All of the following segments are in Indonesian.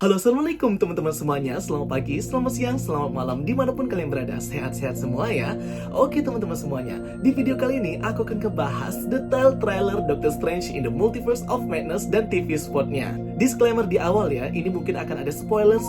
Halo, assalamualaikum teman-teman semuanya. Selamat pagi, selamat siang, selamat malam, dimanapun kalian berada. Sehat-sehat semua ya. Oke teman-teman semuanya, di video kali ini aku akan kebahas detail trailer Doctor Strange in the Multiverse of Madness dan TV spotnya. Disclaimer di awal ya, ini mungkin akan ada spoiler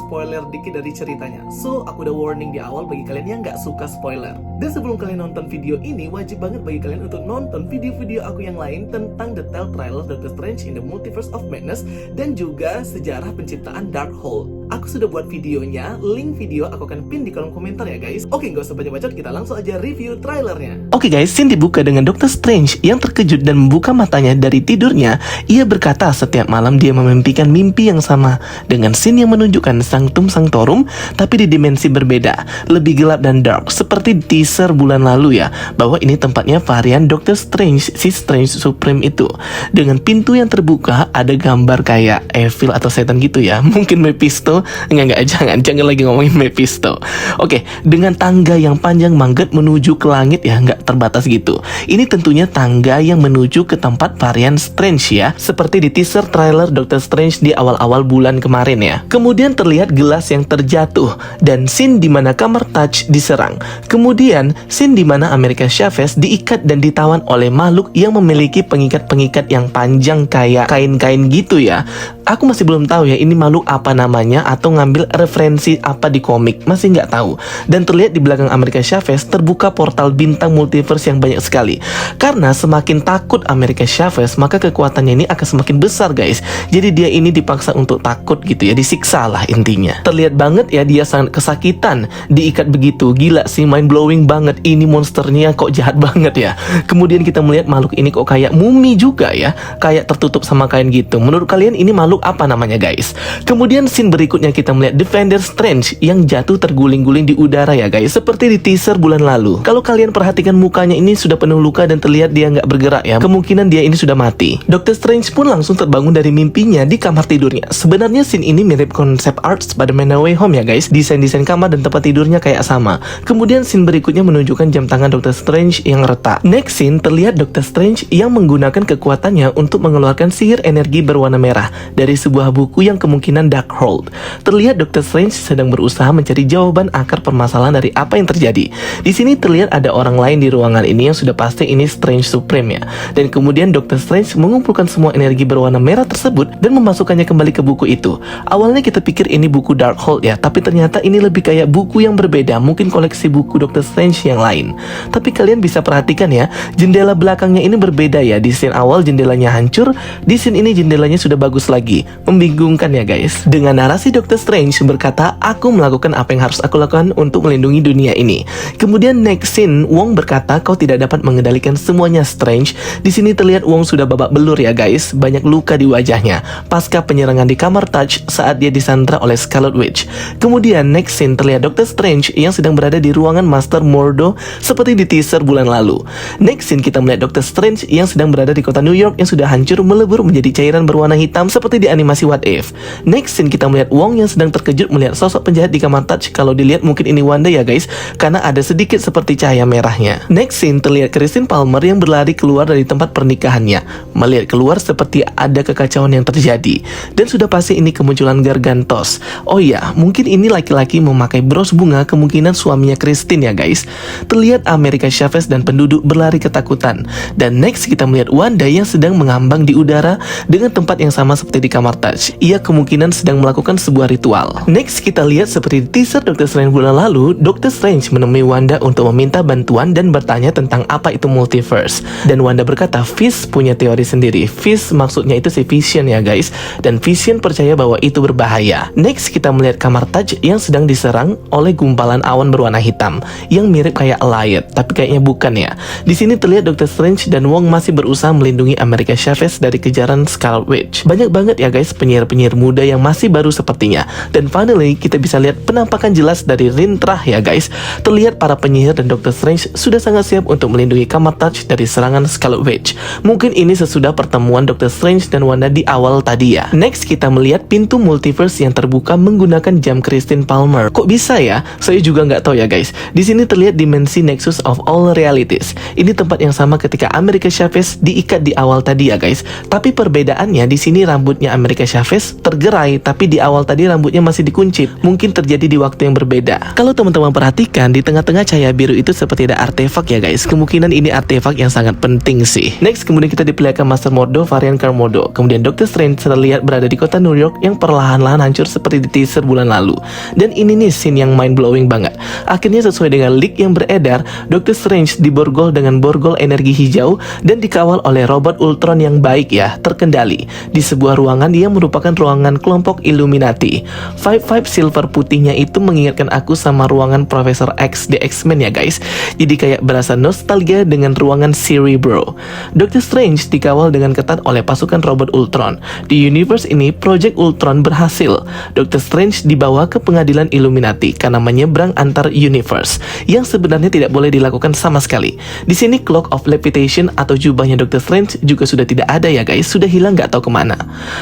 dikit dari ceritanya. So, aku udah warning di awal bagi kalian yang gak suka spoiler. Dan sebelum kalian nonton video ini, wajib banget bagi kalian untuk nonton video-video aku yang lain tentang detail trailer Doctor Strange in the Multiverse of Madness dan juga sejarah penciptaan Darkhold. Aku sudah buat videonya, link video aku akan pin di kolom komentar ya guys. Oke, gak usah banyak bacot, kita langsung aja review trailernya. Oke guys, scene dibuka dengan Doctor Strange yang terkejut dan membuka matanya dari tidurnya. Ia berkata setiap malam dia memimpikan mimpi yang sama, dengan scene yang menunjukkan Sanctum Sanctorum tapi di dimensi berbeda, lebih gelap dan dark, seperti di teaser bulan lalu ya, bahwa ini tempatnya varian Doctor Strange, si Strange Supreme itu. Dengan pintu yang terbuka, ada gambar kayak Evil atau setan gitu ya, mungkin Mephisto. Enggak, jangan lagi ngomongin Mephisto. Oke, dengan tangga yang panjang mangget menuju ke langit ya, nggak terbatas gitu. Ini tentunya tangga yang menuju ke tempat varian Strange ya, seperti di teaser trailer Doctor Strange di awal-awal bulan kemarin ya. Kemudian terlihat gelas yang terjatuh dan scene di mana kamar Touch diserang. Kemudian scene di mana America Chavez diikat dan ditawan oleh makhluk yang memiliki pengikat-pengikat yang panjang kayak kain-kain gitu ya. Aku masih belum tahu ya ini makhluk apa namanya atau ngambil referensi apa di komik, masih nggak tahu. Dan terlihat di belakang America Chavez terbuka portal bintang multiverse yang banyak sekali. Karena semakin takut America Chavez, maka kekuatannya ini akan semakin besar guys. Jadi dia ini dipaksa untuk takut gitu ya, disiksa lah intinya. Terlihat banget ya dia sangat kesakitan diikat begitu. Gila sih, mind blowing banget, ini monsternya kok jahat banget ya. Kemudian kita melihat makhluk ini kok kayak mumi juga ya, kayak tertutup sama kain gitu. Menurut kalian ini makhluk apa namanya guys? Kemudian scene berikutnya kita melihat Defender Strange yang jatuh terguling-guling di udara ya guys, seperti di teaser bulan lalu. Kalau kalian perhatikan mukanya ini sudah penuh luka dan terlihat dia nggak bergerak ya, kemungkinan dia ini sudah mati. Doctor Strange pun langsung terbangun dari mimpinya di kamar tidurnya. Sebenarnya scene ini mirip konsep art Spider-Man No Way Home ya guys, desain-desain kamar dan tempat tidurnya kayak sama. Kemudian scene berikutnya menunjukkan jam tangan Doctor Strange yang retak. Next scene terlihat Doctor Strange yang menggunakan kekuatannya untuk mengeluarkan sihir energi berwarna merah dari sebuah buku yang kemungkinan Darkhold. Terlihat Doctor Strange sedang berusaha mencari jawaban akar permasalahan dari apa yang terjadi. Di sini terlihat ada orang lain di ruangan ini yang sudah pasti ini Strange Supreme ya. Dan kemudian Doctor Strange mengumpulkan semua energi berwarna merah tersebut dan memasukkannya kembali ke buku itu. Awalnya kita pikir ini buku Darkhold ya, tapi ternyata ini lebih kayak buku yang berbeda, mungkin koleksi buku Doctor Strange yang lain. Tapi kalian bisa perhatikan ya, jendela belakangnya ini berbeda ya. Di scene awal jendelanya hancur, di scene ini jendelanya sudah bagus lagi. Membingungkan ya guys. Dengan narasi Doctor Strange berkata, aku melakukan apa yang harus aku lakukan untuk melindungi dunia ini. Kemudian next scene, Wong berkata, kau tidak dapat mengendalikan semuanya Strange. Di sini terlihat Wong sudah babak belur ya guys, banyak luka di wajahnya pasca penyerangan di kamar Touch saat dia disandra oleh Scarlet Witch. Kemudian next scene terlihat Doctor Strange yang sedang berada di ruangan Master Mordo seperti di teaser bulan lalu. Next scene kita melihat Doctor Strange yang sedang berada di kota New York yang sudah hancur melebur menjadi cairan berwarna hitam seperti di animasi What If. Next scene kita melihat Wong yang sedang terkejut melihat sosok penjahat di kamar Touch. Kalau dilihat mungkin ini Wanda ya guys, karena ada sedikit seperti cahaya merahnya. Next scene terlihat Christine Palmer yang berlari keluar dari tempat pernikahannya. Melihat keluar seperti ada kekacauan yang terjadi. Dan sudah pasti ini kemunculan Gargantos. Oh iya, mungkin ini laki-laki memakai bros bunga, kemungkinan suaminya Christine ya guys. Terlihat America Chavez dan penduduk berlari ketakutan. Dan next kita melihat Wanda yang sedang mengambang di udara dengan tempat yang sama seperti di kamar Touch. Ia kemungkinan sedang melakukan sebuah ritual. Next kita lihat seperti di teaser Doctor Strange bulan lalu, Doctor Strange menemui Wanda untuk meminta bantuan dan bertanya tentang apa itu multiverse. Dan Wanda berkata, Fisk punya teori sendiri. Fisk maksudnya itu si Vision ya guys. Dan Vision percaya bahwa itu berbahaya. Next kita melihat kamar Touch yang sedang diserang oleh gumpalan awan berwarna hitam yang mirip kayak Allied, tapi kayaknya bukan ya. Di sini terlihat Doctor Strange dan Wong masih berusaha melindungi America Chavez dari kejaran Scarlet Witch. Banyak banget ya guys penyiar-penyiar muda yang masih baru sepertinya. Dan finally kita bisa lihat penampakan jelas dari Rintrah ya guys. Terlihat para penyihir dan Doctor Strange sudah sangat siap untuk melindungi kamar Touch dari serangan Scarlet Witch. Mungkin ini sesudah pertemuan Doctor Strange dan Wanda di awal tadi dia. Next kita melihat pintu multiverse yang terbuka menggunakan jam Christine Palmer. Kok bisa ya? Saya juga nggak tahu ya guys. Di sini terlihat dimensi Nexus of All Realities. Ini tempat yang sama ketika America Chavez diikat di awal tadi ya guys. Tapi perbedaannya di sini rambutnya America Chavez tergerai, tapi di awal tadi rambutnya masih dikuncit. Mungkin terjadi di waktu yang berbeda. Kalau teman-teman perhatikan, di tengah-tengah cahaya biru itu seperti ada artefak ya guys. Kemungkinan ini artefak yang sangat penting sih. Next, kemudian kita diperlihatkan Master Mordo varian Carmodo. Kemudian Doctor Strange terlihat berada di kota New York yang perlahan-lahan hancur seperti di teaser bulan lalu. Dan ini nih scene yang mind-blowing banget. Akhirnya sesuai dengan leak yang beredar, Doctor Strange diborgol dengan borgol energi hijau dan dikawal oleh robot Ultron yang baik ya, terkendali di sebuah ruangan yang merupakan ruangan kelompok Illuminati. Vibe silver putihnya itu mengingatkan aku sama ruangan Profesor X di X-Men ya guys. Jadi kayak berasa nostalgia dengan ruangan Cerebro. Doctor Strange dikawal dengan ketat oleh pasukan robot Ultron. Di universe ini, Project Ultron berhasil. Doctor Strange dibawa ke pengadilan Illuminati karena menyeberang antar universe, yang sebenarnya tidak boleh dilakukan sama sekali. Di sini Cloak of Levitation atau jubahnya Doctor Strange juga sudah tidak ada ya guys, sudah hilang nggak tahu kemana.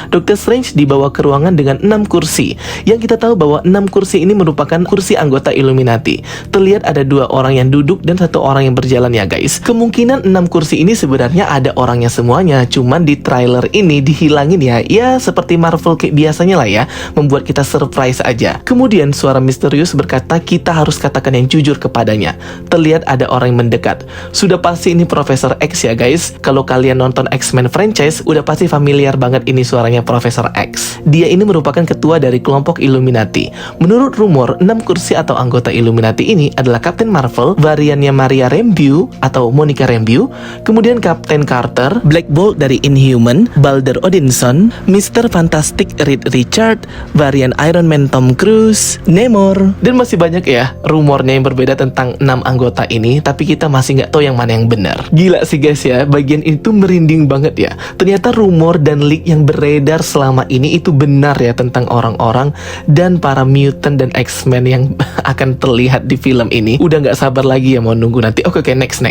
Doctor Strange dibawa ke ruangan dengan 6 kursi, yang kita tahu bahwa 6 kursi ini merupakan kursi anggota Illuminati. Terlihat ada 2 orang yang duduk dan 1 orang yang berjalan ya guys. Kemungkinan 6 kursi ini sebenarnya ada orangnya semuanya, cuman di trailer ini dihilangin ya. Ya seperti Marvel kayak biasanya lah ya, membuat kita surprise aja. Kemudian suara misterius berkata kita harus katakan yang jujur kepadanya. Terlihat ada orang yang mendekat. Sudah pasti ini Profesor X ya guys. Kalau kalian nonton X-Men franchise, udah pasti familiar banget ini suaranya Profesor X. Dia ini merupakan ketua dari kelompok Illuminati. Menurut rumor, 6 kursi atau anggota Illuminati ini adalah Captain Marvel, variannya Maria Rambeau atau Monica Rambeau, kemudian Captain Carter, Black Bolt dari Inhuman, Balder Odinson, Mr. Fantastic Reed Richard, varian Iron Man Tom Cruise, Namor, dan masih banyak ya rumornya yang berbeda tentang 6 anggota ini, tapi kita masih nggak tahu yang mana yang benar. Gila sih guys ya, bagian itu merinding banget ya. Ternyata rumor dan leak yang beredar selama ini itu benar ya tentang orang-orang dan para mutant dan X-Men yang akan terlihat di film ini. Udah nggak sabar lagi ya mau nunggu nanti. Oke, next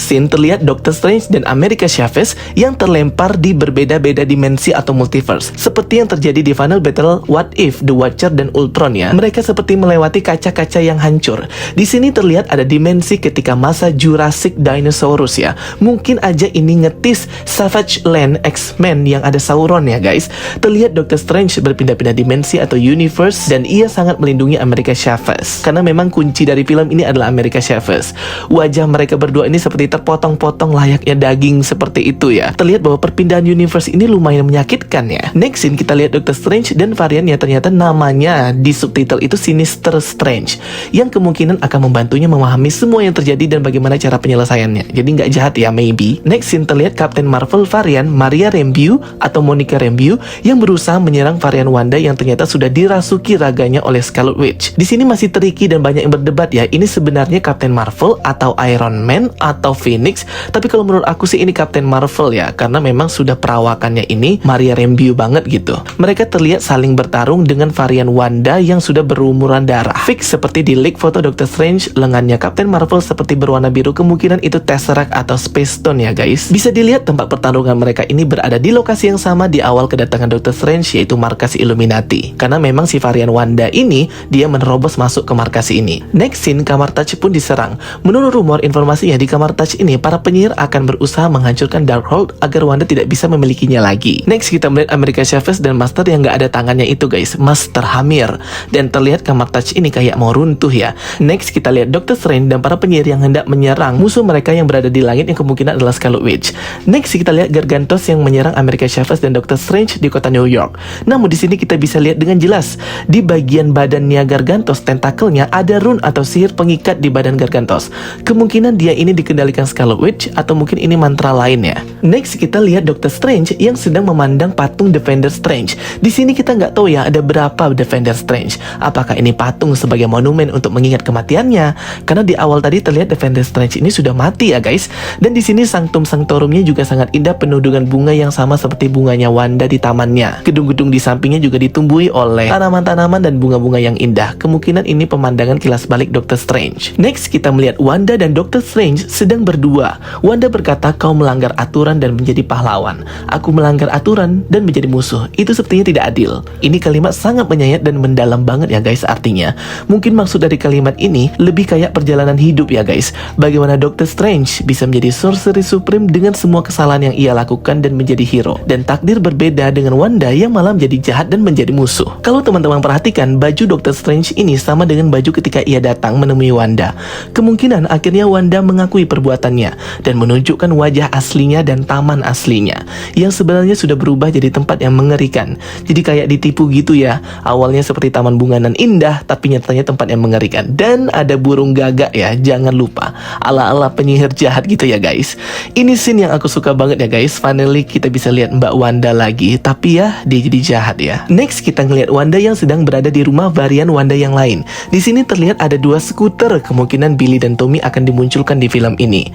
scene terlihat Doctor Strange dan America Chavez yang terlempar di berbeda-beda dimensi atau multiverse, seperti yang terjadi di final battle What If, The Watcher dan Ultron ya. Mereka seperti melewati kaca-kaca yang hancur. Di sini terlihat ada dimensi ketika masa Jurassic Dinosaurus ya. Mungkin aja ini ngetis Savage Land X-Men yang ada Sauron ya guys. Terlihat Doctor Strange berpindah-pindah dimensi atau universe dan ia sangat melindungi America Chavez. Karena memang kunci dari film ini adalah America Chavez. Wajah mereka berdua ini seperti terpotong-potong layaknya daging seperti itu ya. Terlihat bahwa perpindahan universe ini lumayan menyakitkan ya. Next scene kita lihat Doctor Strange dan variannya ternyata namanya di subtitle itu Sinister Strange, yang kemungkinan akan membantunya memahami semua yang terjadi dan bagaimana cara penyelesaiannya. Jadi nggak jahat ya, maybe. Next scene terlihat Captain Marvel varian Maria Rambeau atau Monica Rambeau yang berusaha menyerang varian Wanda yang ternyata sudah dirasuki raganya oleh Scarlet Witch. Di sini masih tricky dan banyak yang berdebat ya. Ini sebenarnya Captain Marvel atau Iron Man atau Phoenix, tapi kalau menurut aku sih ini Captain Marvel ya, karena memang sudah perawakannya ini Maria Rambeau banget gitu. Mereka terlihat saling bertarung dengan varian Wanda yang sudah berumuran darah. Fix seperti di leak foto Doctor Strange, lengannya Captain Marvel seperti berwarna biru, kemungkinan itu Tesseract atau Space Stone ya guys. Bisa dilihat tempat pertarungan mereka ini berada di lokasi yang sama di awal kedatangan Doctor Strange, yaitu markas Illuminati. Karena memang si varian Wanda ini dia menerobos masuk ke markas ini. Next scene, kamar Touch pun diserang. Menurut rumor informasinya di kamar Touch ini para penyihir akan berusaha menghancurkan Darkhold agar Wanda tidak bisa memilikinya lagi. Next kita melihat America Chavez dan Master yang nggak ada tangannya itu guys, Master Hamir, dan terlihat kamar Touch ini kayak mau runtuh ya. Next kita lihat Doctor Strange dan para penyihir yang hendak menyerang musuh mereka yang berada di langit yang kemungkinan adalah Scarlet Witch. Next kita lihat Gargantos yang menyerang America Chavez dan Doctor Strange di kota New York. Namun di sini kita bisa lihat dengan jelas di bagian badannya Gargantos, tentakelnya ada rune atau sihir pengikat di badan Gargantos. Kemungkinan dia ini dikendalikan Scarlet Witch atau mungkin ini mantra lainnya. Next kita lihat Doctor Strange yang sedang memandang patung Defender Strange. Di sini kita nggak tahu ya ada berapa Defender Strange. Apakah ini patung sebagai monumen untuk mengingat kematiannya? Karena di awal tadi terlihat Defender Strange ini sudah mati ya guys. Dan di sini Sanctum Sanctorumnya juga sangat indah, penuh dengan bunga yang sama seperti bunganya Wanda di tamannya. Gedung-gedung di sampingnya juga ditumbuhi oleh tanaman-tanaman dan bunga-bunga yang indah. Kemungkinan ini pemandangan kilas balik Doctor Strange. Next kita melihat Wanda dan Doctor Strange sedang berdua. Wanda berkata, kau melanggar aturan dan menjadi pahlawan. Aku melanggar aturan dan menjadi musuh. Itu sepertinya tidak adil. Ini kalimat sangat menyayat dan mendalam banget ya guys artinya. Mungkin maksud dari kalimat ini lebih kayak perjalanan hidup ya guys. Bagaimana Doctor Strange bisa menjadi Sorcerer Supreme dengan semua kesalahan yang ia lakukan dan menjadi hero. Dan takdir berbeda dengan Wanda yang malah menjadi jahat dan menjadi musuh. Kalau teman-teman perhatikan, baju Doctor Strange ini sama dengan baju ketika ia datang menemui Wanda. Kemungkinan akhirnya Wanda mengakui perbuatannya dan menunjukkan wajah aslinya dan taman aslinya yang sebenarnya sudah berubah jadi tempat yang mengerikan. Jadi kayak ditipu gitu ya. Awalnya seperti taman bunga nan indah, tapi nyatanya tempat yang mengerikan. Dan ada burung gagak ya, jangan lupa. Ala-ala penyihir jahat gitu ya guys. Ini scene yang aku suka banget ya guys. Finally kita bisa lihat Mbak Wanda lagi, tapi ya dia jadi jahat ya. Next kita ngelihat Wanda yang sedang berada di rumah varian Wanda yang lain. Di sini terlihat ada 2 skuter. Kemungkinan Billy dan Tommy akan dimunculkan di film ini.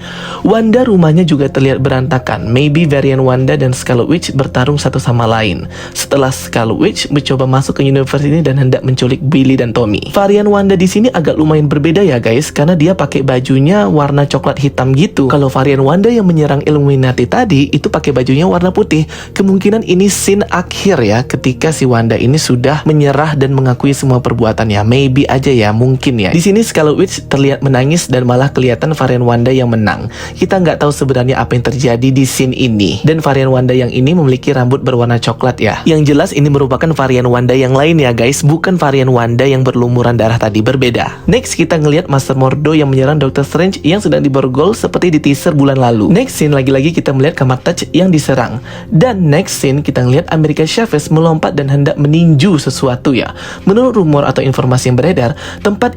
Wanda rumahnya juga terlihat berantakan. Maybe varian Wanda dan Scarlet Witch bertarung satu sama lain. Setelah Scarlet Witch mencoba masuk ke universe ini dan hendak menculik Billy dan Tommy. Varian Wanda di sini agak lumayan berbeda ya guys, karena dia pakai bajunya warna coklat hitam gitu. Kalau varian Wanda yang menyerang Illuminati tadi itu pakai bajunya warna putih. Kemungkinan ini scene akhir ya, ketika si Wanda ini sudah menyerah dan mengakui semua perbuatannya. Maybe aja ya, mungkin ya. Di sini Scarlet Witch terlihat menangis dan malah kelihatan varian Wanda yang menang. Kita nggak tahu sebenarnya apa yang terjadi di scene ini. Dan varian Wanda yang ini memiliki rambut berwarna coklat ya. Yang jelas ini merupakan varian Wanda yang lain ya guys, bukan varian Wanda yang berlumuran darah tadi, berbeda. Next kita ngelihat Master Mordo yang menyerang Doctor Strange yang sedang diborgol seperti di teaser bulan lalu. Next scene lagi-lagi kita melihat Kamar Touch yang diserang. Dan next scene kita ngelihat America Chavez melompat dan hendak meninju sesuatu ya. Menurut rumor atau informasi yang beredar, tempat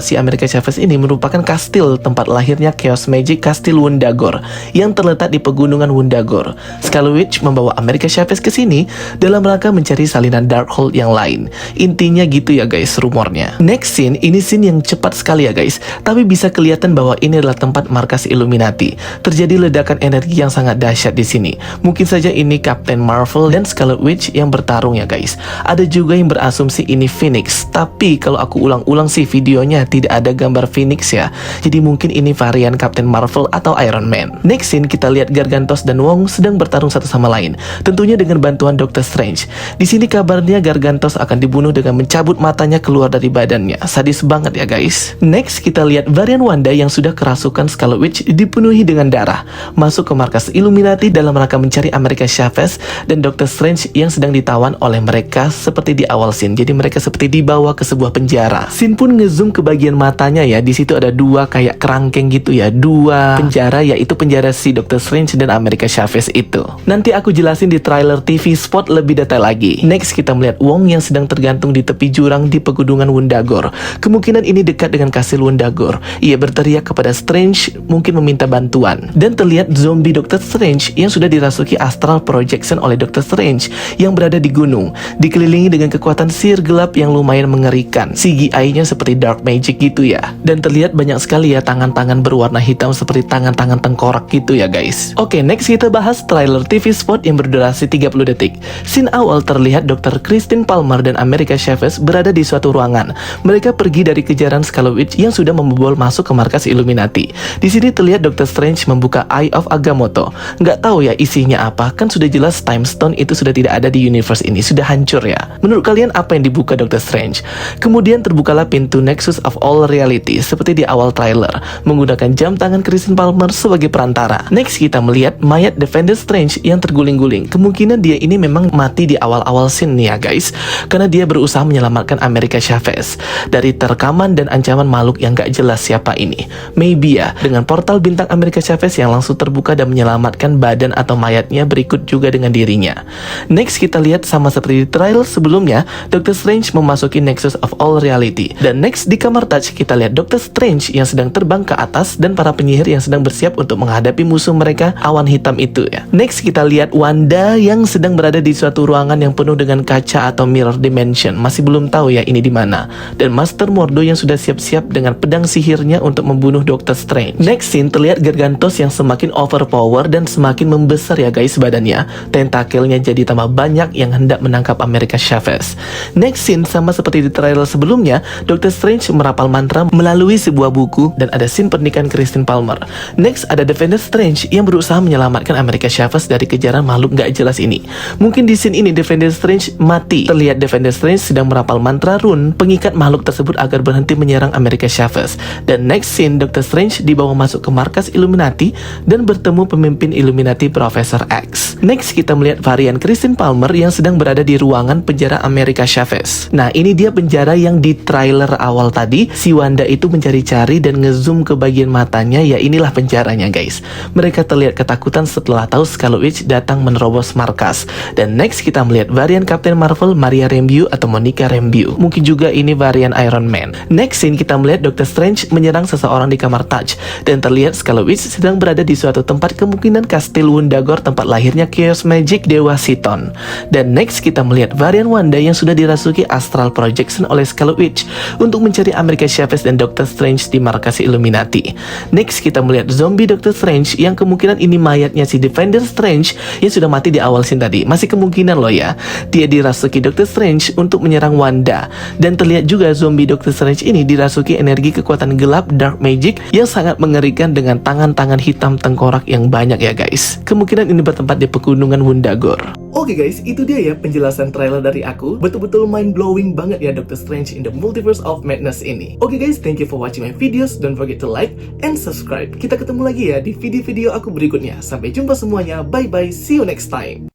si America Chavez ini merupakan kastil tempat lahirnya Chaos Magic, Kastil Wundagore yang terletak di pegunungan Wundagore. Scarlet Witch membawa America Chavez ke sini dalam rangka mencari salinan Darkhold yang lain. Intinya gitu ya guys rumornya. Next scene, ini scene yang cepat sekali ya guys, tapi bisa kelihatan bahwa ini adalah tempat markas Illuminati. Terjadi ledakan energi yang sangat dahsyat di sini. Mungkin saja ini Captain Marvel dan Scarlet Witch yang bertarung ya guys. Ada juga yang berasumsi ini Phoenix, tapi kalau aku ulang-ulang sih videonya tidak ada gambar Phoenix ya. Jadi mungkin ini varian Captain Marvel atau Iron Man. Next scene kita lihat Gargantos dan Wong sedang bertarung satu sama lain, tentunya dengan bantuan Doctor Strange. Di sini kabarnya Gargantos akan dibunuh dengan mencabut matanya keluar dari badannya. Sadis banget ya guys. Next kita lihat varian Wanda yang sudah kerasukan Scarlet Witch dipenuhi dengan darah, masuk ke markas Illuminati dalam rangka mencari America Chavez dan Doctor Strange yang sedang ditawan oleh mereka seperti di awal scene. Jadi mereka seperti dibawa ke sebuah penjara. Scene pun ngezoom ke bagian matanya ya. Di situ ada 2 kayak kerangkeng gitu ya, 2 penjara, yaitu penjara si Doctor Strange dan America Chavez itu. Nanti aku jelasin di trailer TV spot lebih detail lagi. Next kita melihat Wong yang sedang tergantung di tepi jurang di pegunungan Wundagore. Kemungkinan ini dekat dengan kastil Wundagore. Ia berteriak kepada Strange, mungkin meminta bantuan. Dan terlihat zombie Doctor Strange yang sudah dirasuki astral projection oleh Doctor Strange yang berada di gunung, dikelilingi dengan kekuatan sihir gelap yang lumayan mengerikan. CGI-nya seperti dark magic gitu ya. Dan terlihat banyak sekali ya tangan-tangan berwarna hitam seperti tangan-tangan tengkorak gitu ya guys. Oke, next kita bahas trailer TV spot yang berdurasi 30 detik. Scene awal terlihat Dr. Christine Palmer dan America Chavez berada di suatu ruangan. Mereka pergi dari kejaran Scarlet Witch yang sudah membobol masuk ke markas Illuminati. Di sini terlihat Dr. Strange membuka Eye of Agamotto. Nggak tahu ya isinya apa, kan sudah jelas Time Stone itu sudah tidak ada di universe ini, sudah hancur ya. Menurut kalian apa yang dibuka Dr. Strange? Kemudian terbukalah pintu Nexus of All Reality seperti di awal trailer, menggunakan jam tangan Christine Palmer sebagai perantara. Next kita melihat mayat Defender Strange yang terguling-guling. Kemungkinan dia ini memang mati di awal-awal scene nih ya guys, karena dia berusaha menyelamatkan America Chavez dari terkaman dan ancaman makhluk yang gak jelas siapa ini. Maybe ya, dengan portal bintang America Chavez yang langsung terbuka dan menyelamatkan badan atau mayatnya berikut juga dengan dirinya. Next kita lihat sama seperti di trailer sebelumnya, Doctor Strange memasuki Nexus of All Reality. Dan next di Kamar Touch kita lihat Doctor Strange yang sedang terbang ke atas dan para penyihir yang sedang bersiap untuk menghadapi musuh mereka, awan hitam itu ya. Next kita lihat Wanda yang sedang berada di suatu ruangan yang penuh dengan kaca atau mirror dimension. Masih belum tahu ya ini di mana. Dan Master Mordo yang sudah siap-siap dengan pedang sihirnya untuk membunuh Doctor Strange. Next scene terlihat Gargantos yang semakin overpower dan semakin membesar ya guys badannya. Tentakelnya jadi tambah banyak yang hendak menangkap America Chavez. Next scene sama seperti di trailer sebelumnya, Doctor Strange merapal mantra melalui sebuah buku dan ada scene pernikahan Christine Palmer. Next ada Defender Strange yang berusaha menyelamatkan America Chavez dari kejaran makhluk gak jelas ini. Mungkin di scene ini Defender Strange mati. Terlihat Defender Strange sedang merapal mantra rune pengikat makhluk tersebut agar berhenti menyerang America Chavez. Dan next scene, Dr. Strange dibawa masuk ke markas Illuminati dan bertemu pemimpin Illuminati Profesor X. Next kita melihat varian Christine Palmer yang sedang berada di ruangan penjara America Chavez. Nah, ini dia penjara yang di trailer awal tadi si Wanda itu mencari-cari dan ngezoom ke bagian matanya. Ya inilah penjaranya guys. Mereka terlihat ketakutan setelah tahu Scarlet Witch datang menerobos markas. Dan next kita melihat varian Captain Marvel Maria Rambeau atau Monica Rambeau. Mungkin juga ini varian Iron Man. Next scene kita melihat Dr. Strange menyerang seseorang di kamar Taj. Dan terlihat Scarlet Witch sedang berada di suatu tempat, kemungkinan kastil Wundagore, tempat lahirnya Chaos Magic Dewa Citon. Dan next kita melihat varian Wanda yang sudah dirasuki astral projection oleh Scarlet Witch untuk mencari America Chavez dan Dr. Strange di markas Illuminati. Next kita melihat zombie Dr. Strange yang kemungkinan ini mayatnya si Defender Strange yang sudah mati di awal scene tadi. Masih kemungkinan loh ya. Dia dirasuki Dr. Strange untuk menyerang Wanda. Dan terlihat juga zombie Dr. Strange ini dirasuki energi kekuatan gelap dark magic yang sangat mengerikan dengan tangan-tangan hitam tengkorak yang banyak ya guys. Kemungkinan ini bertempat di pegunungan Wundagore. Oke guys, itu dia ya penjelasan trailer dari aku. Betul-betul mind blowing banget ya Doctor Strange in the Multiverse of Madness ini. Oke guys, thank you for watching my videos. Don't forget to like and subscribe. Kita ketemu lagi ya di video-video aku berikutnya. Sampai jumpa semuanya. Bye bye. See you next time.